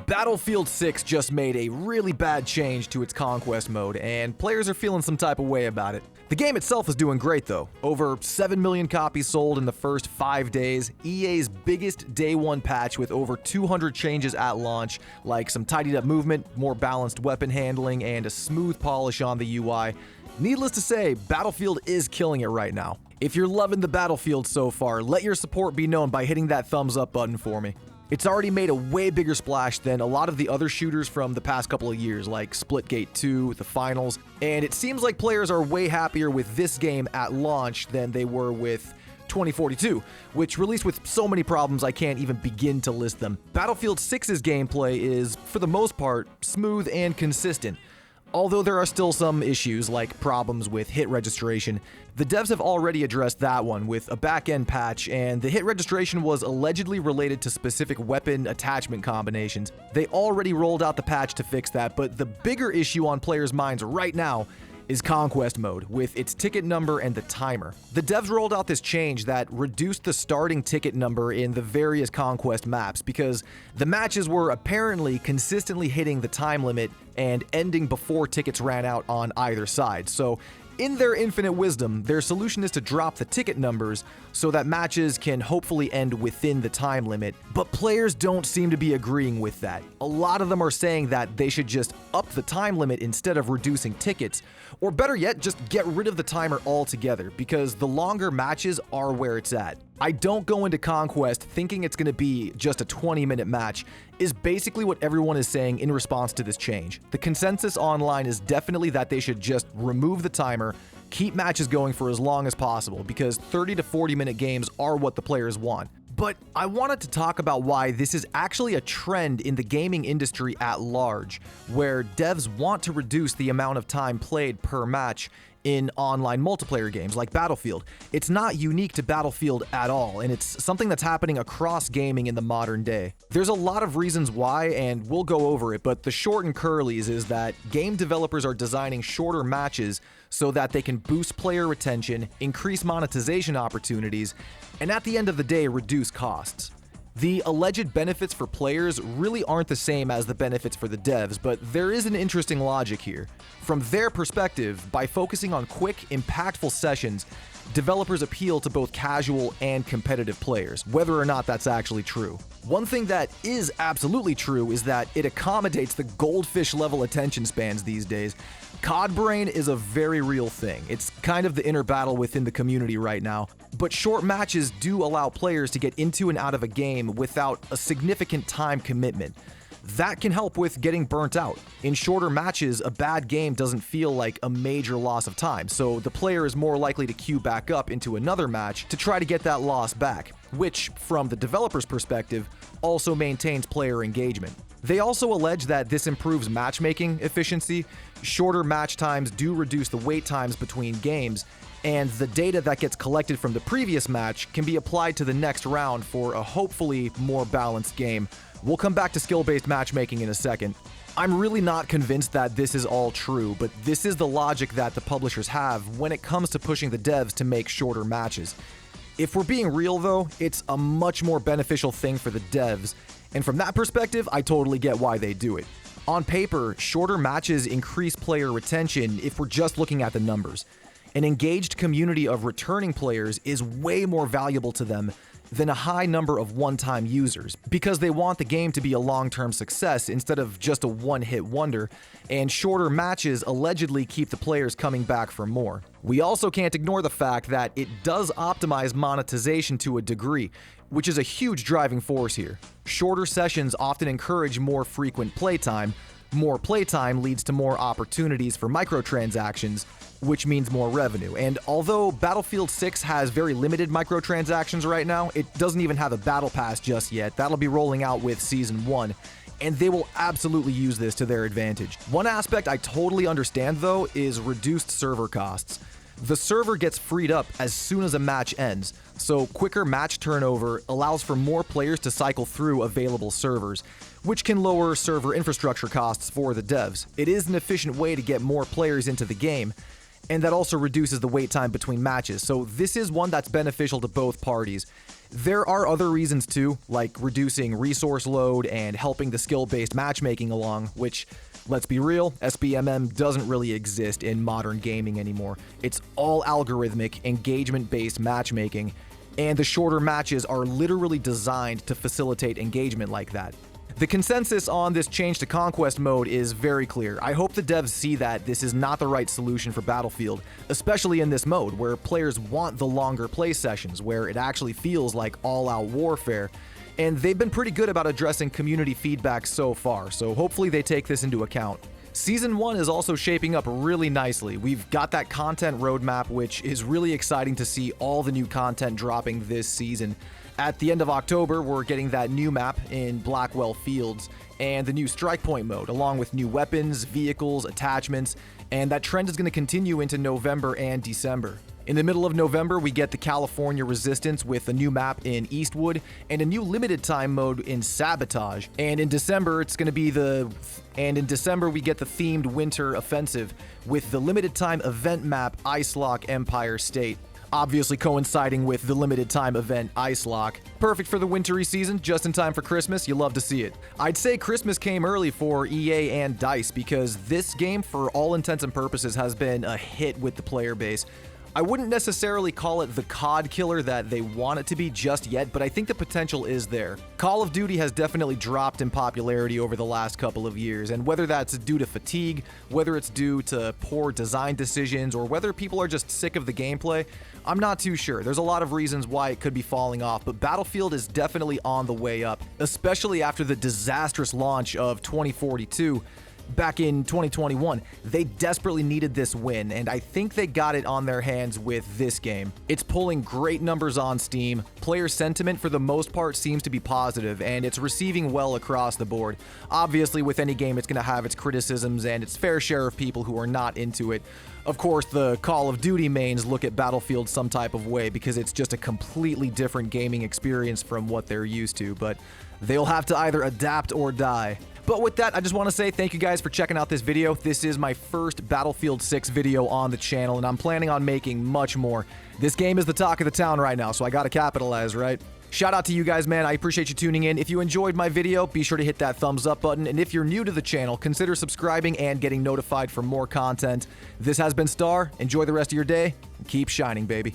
Battlefield 6 just made a really bad change to its Conquest mode, and players are feeling some type of way about it. The game itself is doing great though. Over 7 million copies sold in the first 5 days, EA's biggest day one patch with over 200 changes at launch, like some tidied up movement, more balanced weapon handling, and a smooth polish on the UI. Needless to say, Battlefield is killing it right now. If you're loving the Battlefield so far, let your support be known by hitting that thumbs up button for me. It's already made a way bigger splash than a lot of the other shooters from the past couple of years, like Splitgate 2, the finals, and it seems like players are way happier with this game at launch than they were with 2042, which released with so many problems I can't even begin to list them. Battlefield 6's gameplay is, for the most part, smooth and consistent. Although there are still some issues like problems with hit registration, the devs have already addressed that one with a back-end patch, and the hit registration was allegedly related to specific weapon attachment combinations. They already rolled out the patch to fix that, but the bigger issue on players' minds right now is Conquest mode, with its ticket number and the timer. The devs rolled out this change that reduced the starting ticket number in the various Conquest maps because the matches were apparently consistently hitting the time limit and ending before tickets ran out on either side. So in their infinite wisdom, their solution is to drop the ticket numbers so that matches can hopefully end within the time limit, but players don't seem to be agreeing with that. A lot of them are saying that they should just up the time limit instead of reducing tickets, or better yet, just get rid of the timer altogether, because the longer matches are where it's at. I don't go into Conquest thinking it's going to be just a 20-minute match, is basically what everyone is saying in response to this change. The consensus online is definitely that they should just remove the timer, keep matches going for as long as possible, because 30 to 40-minute games are what the players want. But I wanted to talk about why this is actually a trend in the gaming industry at large, where devs want to reduce the amount of time played per match in online multiplayer games like Battlefield. It's not unique to Battlefield at all, and it's something that's happening across gaming in the modern day. There's a lot of reasons why, and we'll go over it, but the short and curlies is that game developers are designing shorter matches so that they can boost player retention, increase monetization opportunities, and at the end of the day, reduce costs. The alleged benefits for players really aren't the same as the benefits for the devs, but there is an interesting logic here. From their perspective, by focusing on quick, impactful sessions, developers appeal to both casual and competitive players, whether or not that's actually true. One thing that is absolutely true is that it accommodates the goldfish-level attention spans these days. COD brain is a very real thing. It's kind of the inner battle within the community right now. But short matches do allow players to get into and out of a game without a significant time commitment. That can help with getting burnt out. In shorter matches, a bad game doesn't feel like a major loss of time, so the player is more likely to queue back up into another match to try to get that loss back, which, from the developer's perspective, also maintains player engagement. They also allege that this improves matchmaking efficiency. Shorter match times do reduce the wait times between games, and the data that gets collected from the previous match can be applied to the next round for a hopefully more balanced game. We'll come back to skill-based matchmaking in a second. I'm really not convinced that this is all true, but this is the logic that the publishers have when it comes to pushing the devs to make shorter matches. If we're being real though, it's a much more beneficial thing for the devs, and from that perspective, I totally get why they do it. On paper, shorter matches increase player retention if we're just looking at the numbers. An engaged community of returning players is way more valuable to them than a high number of one-time users, because they want the game to be a long-term success instead of just a one-hit wonder, and shorter matches allegedly keep the players coming back for more. We also can't ignore the fact that it does optimize monetization to a degree, which is a huge driving force here. Shorter sessions often encourage more frequent playtime. More playtime leads to more opportunities for microtransactions, which means more revenue. And although Battlefield 6 has very limited microtransactions right now, it doesn't even have a battle pass just yet. That'll be rolling out with Season 1, and they will absolutely use this to their advantage. One aspect I totally understand though is reduced server costs. The server gets freed up as soon as a match ends, so quicker match turnover allows for more players to cycle through available servers, which can lower server infrastructure costs for the devs. It is an efficient way to get more players into the game, and that also reduces the wait time between matches, so this is one that's beneficial to both parties. There are other reasons too, like reducing resource load and helping the skill-based matchmaking along, which, let's be real, SBMM doesn't really exist in modern gaming anymore. It's all algorithmic, engagement-based matchmaking, and the shorter matches are literally designed to facilitate engagement like that. The consensus on this change to Conquest mode is very clear. I hope the devs see that this is not the right solution for Battlefield, especially in this mode where players want the longer play sessions, where it actually feels like all-out warfare. And they've been pretty good about addressing community feedback so far, so hopefully they take this into account. Season 1 is also shaping up really nicely. We've got that content roadmap, which is really exciting to see all the new content dropping this season. At the end of October, we're getting that new map in Blackwell Fields and the new Strike Point mode, along with new weapons, vehicles, attachments, and that trend is going to continue into November and December. In the middle of November, we get the California Resistance with a new map in Eastwood and a new limited time mode in Sabotage. And in December, we get the themed Winter Offensive with the limited time event map Ice Lock Empire State. Obviously coinciding with the limited time event Ice Lock. Perfect for the wintry season, just in time for Christmas. You love to see it. I'd say Christmas came early for EA and DICE because this game, for all intents and purposes, has been a hit with the player base. I wouldn't necessarily call it the COD killer that they want it to be just yet, but I think the potential is there. Call of Duty has definitely dropped in popularity over the last couple of years, and whether that's due to fatigue, whether it's due to poor design decisions, or whether people are just sick of the gameplay, I'm not too sure. There's a lot of reasons why it could be falling off, but Battlefield is definitely on the way up, especially after the disastrous launch of 2042. Back in 2021, they desperately needed this win, and I think they got it on their hands with this game. It's pulling great numbers on Steam, player sentiment for the most part seems to be positive, and it's receiving well across the board. Obviously, with any game, it's going to have its criticisms and its fair share of people who are not into it. Of course, the Call of Duty mains look at Battlefield some type of way because it's just a completely different gaming experience from what they're used to, but they'll have to either adapt or die. But with that, I just want to say thank you guys for checking out this video. This is my first Battlefield 6 video on the channel, and I'm planning on making much more. This game is the talk of the town right now, so I gotta capitalize, right? Shout out to you guys, man. I appreciate you tuning in. If you enjoyed my video, be sure to hit that thumbs up button, and if you're new to the channel, consider subscribing and getting notified for more content. This has been Star. Enjoy the rest of your day, and keep shining, baby.